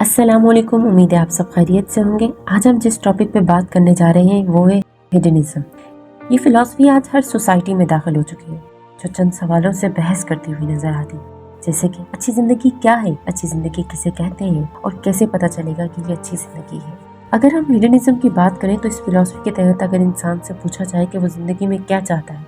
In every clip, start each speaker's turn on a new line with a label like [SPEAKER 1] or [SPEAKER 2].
[SPEAKER 1] अस्सलाम वालेकुम। उम्मीद है आप सब खैरियत से होंगे। आज हम जिस टॉपिक पे बात करने जा रहे हैं वो है हेडनिज्म। ये फिलॉसफी आज हर सोसाइटी में दाखिल हो चुकी है, जो चंद सवालों से बहस करती हुई नजर आती है, जैसे कि अच्छी जिंदगी क्या है, अच्छी जिंदगी किसे कहते हैं और कैसे पता चलेगा कि ये अच्छी जिंदगी है। अगर हम हेडनिज्म की बात करें तो इस फिलॉसफी के तहत अगर इंसान से पूछा जाए कि वो जिंदगी में क्या चाहता है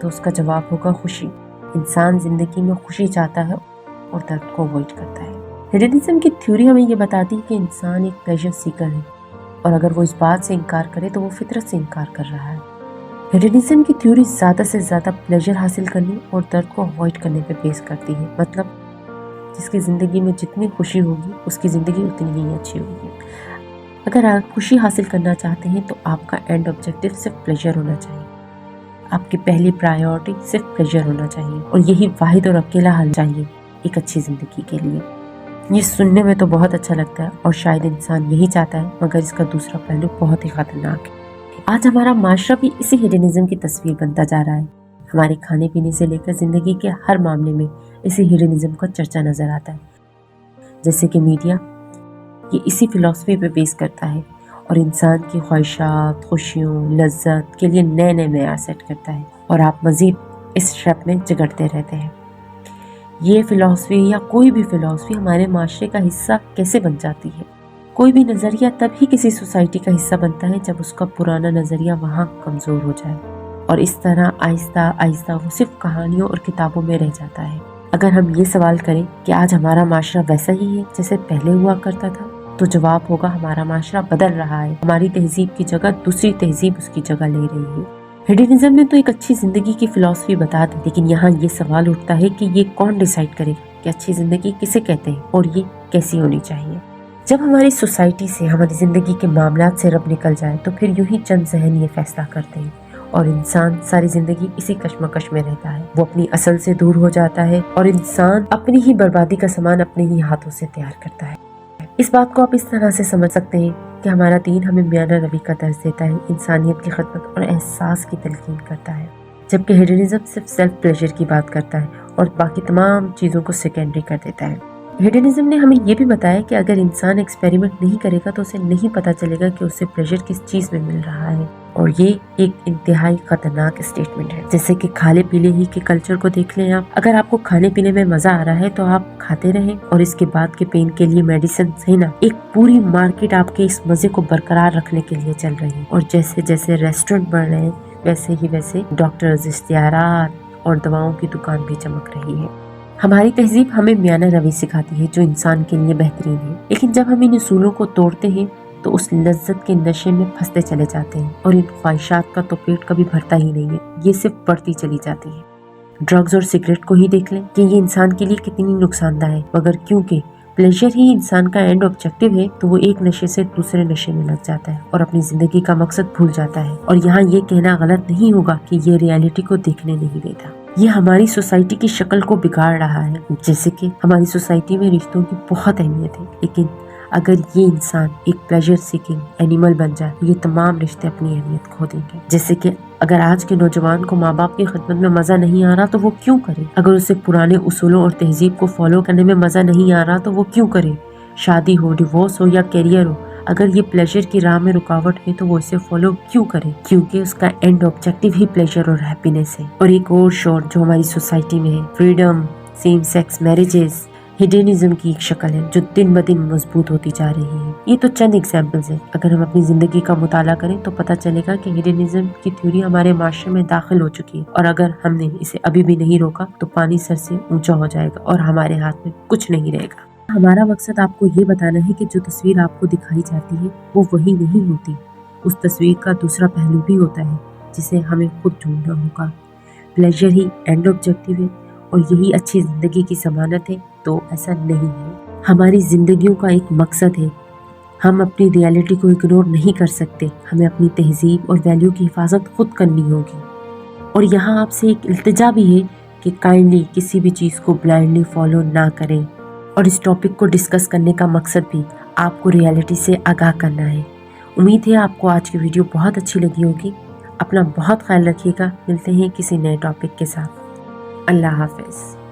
[SPEAKER 1] तो उसका जवाब होगा खुशी। इंसान जिंदगी में खुशी चाहता है और दर्द को अवॉइड करता है। हेडनिज्म की थ्योरी हमें ये बताती है कि इंसान एक प्लेजर सीकर है और अगर वो इस बात से इनकार करे तो वो फितरत से इनकार कर रहा है। हेडनिज्म की थ्योरी ज़्यादा से ज़्यादा प्लेजर हासिल करने और दर्द को अवॉइड करने पे बेस करती है। मतलब जिसकी ज़िंदगी में जितनी खुशी होगी उसकी ज़िंदगी उतनी ही अच्छी होगी। अगर आप खुशी हासिल करना चाहते हैं तो आपका एंड ऑब्जेक्टिव सिर्फ प्लेजर होना चाहिए। आपकी पहली प्रायोरिटी सिर्फ प्लेजर होना चाहिए और यही वाहिद और अकेला हल चाहिए एक अच्छी ज़िंदगी के लिए। ये सुनने में तो बहुत अच्छा लगता है और शायद इंसान यही चाहता है, मगर इसका दूसरा पहलू बहुत ही खतरनाक है। आज हमारा माशरा भी इसी हेडनिज्म की तस्वीर बनता जा रहा है। हमारे खाने पीने से लेकर जिंदगी के हर मामले में इसी हेडनिज्म का चर्चा नजर आता है। जैसे कि मीडिया ये इसी फिलॉसफी पे बेस करता है और इंसान की ख्वाहिशात, खुशियों, लज्जत के लिए नए नए मेयार सेट करता है और आप मजीद इस ट्रैप में जगड़ते रहते हैं। ये फिलॉसफी या कोई भी फिलॉसफी हमारे माशरे का हिस्सा कैसे बन जाती है? कोई भी नज़रिया तभी किसी सोसाइटी का हिस्सा बनता है जब उसका पुराना नज़रिया वहाँ कमज़ोर हो जाए और इस तरह आहिस्ता आहिस्ता वो सिर्फ कहानियों और किताबों में रह जाता है। अगर हम ये सवाल करें कि आज हमारा माशरा वैसा ही है जैसे पहले हुआ करता था, तो जवाब होगा हमारा माशरा बदल रहा है। हमारी तहजीब की जगह दूसरी तहजीब उसकी जगह ले रही है। हेडनिज्म ने तो एक अच्छी जिंदगी की फिलॉसफी बता दी, लेकिन यहाँ ये सवाल उठता है कि ये कौन डिसाइड करेगा कि अच्छी जिंदगी किसे कहते हैं और ये कैसी होनी चाहिए। जब हमारी सोसाइटी से, हमारी जिंदगी के मामलात से रब निकल जाए तो फिर यूं ही चंद ज़हन ये फैसला करते हैं और इंसान सारी जिंदगी इसी कश्मकश में रहता है। वो अपनी असल से दूर हो जाता है और इंसान अपनी ही बर्बादी का सामान अपने ही हाथों से तैयार करता है। इस बात को आप इस तरह से समझ सकते हैं कि हमारा दीन हमें मियाना रवि का दर्ज देता है, इंसानियत की खिदमत और एहसास की तलकीन करता है, जबकि हेडनिज्म सिर्फ सेल्फ प्लेजर की बात करता है और बाकी तमाम चीज़ों को सेकेंडरी कर देता है। हेडनिज्म ने हमें ये भी बताया कि अगर इंसान एक्सपेरिमेंट नहीं करेगा तो उसे नहीं पता चलेगा कि उसे प्लेजर किस चीज़ में मिल रहा है और ये एक इंतहाई खतरनाक स्टेटमेंट है। जैसे कि खाने पीने ही के कल्चर को देख लें आप। अगर आपको खाने पीने में मजा आ रहा है तो आप खाते रहें और इसके बाद के पेन के लिए मेडिसिन है ना, एक पूरी मार्केट आपके इस मजे को बरकरार रखने के लिए चल रही है। और जैसे जैसे रेस्टोरेंट बढ़ रहे हैं वैसे डॉक्टर्स, इश्तिहारात और दवाओं की दुकान भी चमक रही है। हमारी तहजीब हमें मियाना रवि सिखाती है जो इंसान के लिए बेहतरीन है, लेकिन जब हम इन उसूलों को तोड़ते हैं तो उस लज्जत के नशे में फंसते चले जाते हैं और इन ख्वाहिशात का तो पेट कभी भरता ही नहीं है, ये सिर्फ बढ़ती चली जाती है। ड्रग्स और सिगरेट को ही देख लें कि ये इंसान के लिए कितनी नुकसानदायक है, मगर क्योंकि प्लेजर ही इंसान का एंड ऑब्जेक्टिव है तो वो एक नशे से दूसरे नशे में लग जाता है और अपनी जिंदगी का मकसद भूल जाता है। और यहाँ ये कहना गलत नहीं होगा कि ये रियलिटी को देखने नहीं देता। ये हमारी सोसाइटी की शक्ल को बिगाड़ रहा है। जैसे कि हमारी सोसाइटी में रिश्तों की बहुत अहमियत है, लेकिन अगर ये इंसान एक प्लेजर सीकिंग एनिमल बन जाए तो ये तमाम रिश्ते अपनी अहमियत खो देंगे। जैसे कि अगर आज के नौजवान को माँ बाप की खिदमत में मजा नहीं आ रहा तो वो क्यों करे? अगर उसे पुराने उसूलों और तहजीब को फॉलो करने में मजा नहीं आ रहा तो वो क्यों करे? शादी हो, डिवोर्स हो या कैरियर हो, अगर ये प्लेजर की राह में रुकावट है तो वो इसे फॉलो क्यों करे? क्योंकि उसका एंड ऑब्जेक्टिव ही प्लेजर और हैप्पीनेस है। और एक और शॉर्ट जो हमारी सोसाइटी में है, फ्रीडम, सेम सेक्स मैरिजेस, हेडनिज्म की एक शक्ल है जो दिन ब दिन मजबूत होती जा रही है। ये तो चंद एग्जाम्पल्स हैं। अगर हम अपनी जिंदगी का मुताला करें तो पता चलेगा कि हेडनिज्म की थ्योरी हमारे माशरे में दाखिल हो चुकी है और अगर हमने इसे अभी भी नहीं रोका तो पानी सर से ऊंचा हो जाएगा और हमारे हाथ में कुछ नहीं रहेगा। हमारा मकसद आपको ये बताना है कि जो तस्वीर आपको दिखाई जाती है वो वही नहीं होती। उस तस्वीर का दूसरा पहलू भी होता है जिसे हमें खुद ढूंढना होगा। प्लेजर ही एंड ऑब्जेक्टिव है और यही अच्छी जिंदगी की जमानत है, तो ऐसा नहीं है। हमारी जिंदगियों का एक मकसद है। हम अपनी रियलिटी को इग्नोर नहीं कर सकते। हमें अपनी तहजीब और वैल्यू की हिफाजत खुद करनी होगी। और यहाँ आपसे एक इल्तिजा भी है कि काइंडली किसी भी चीज़ को ब्लाइंडली फॉलो ना करें। और इस टॉपिक को डिस्कस करने का मकसद भी आपको रियलिटी से आगाह करना है। उम्मीद है आपको आज की वीडियो बहुत अच्छी लगी होगी। अपना बहुत ख्याल रखिएगा। मिलते हैं किसी नए टॉपिक के साथ। अल्लाह हाफिज़।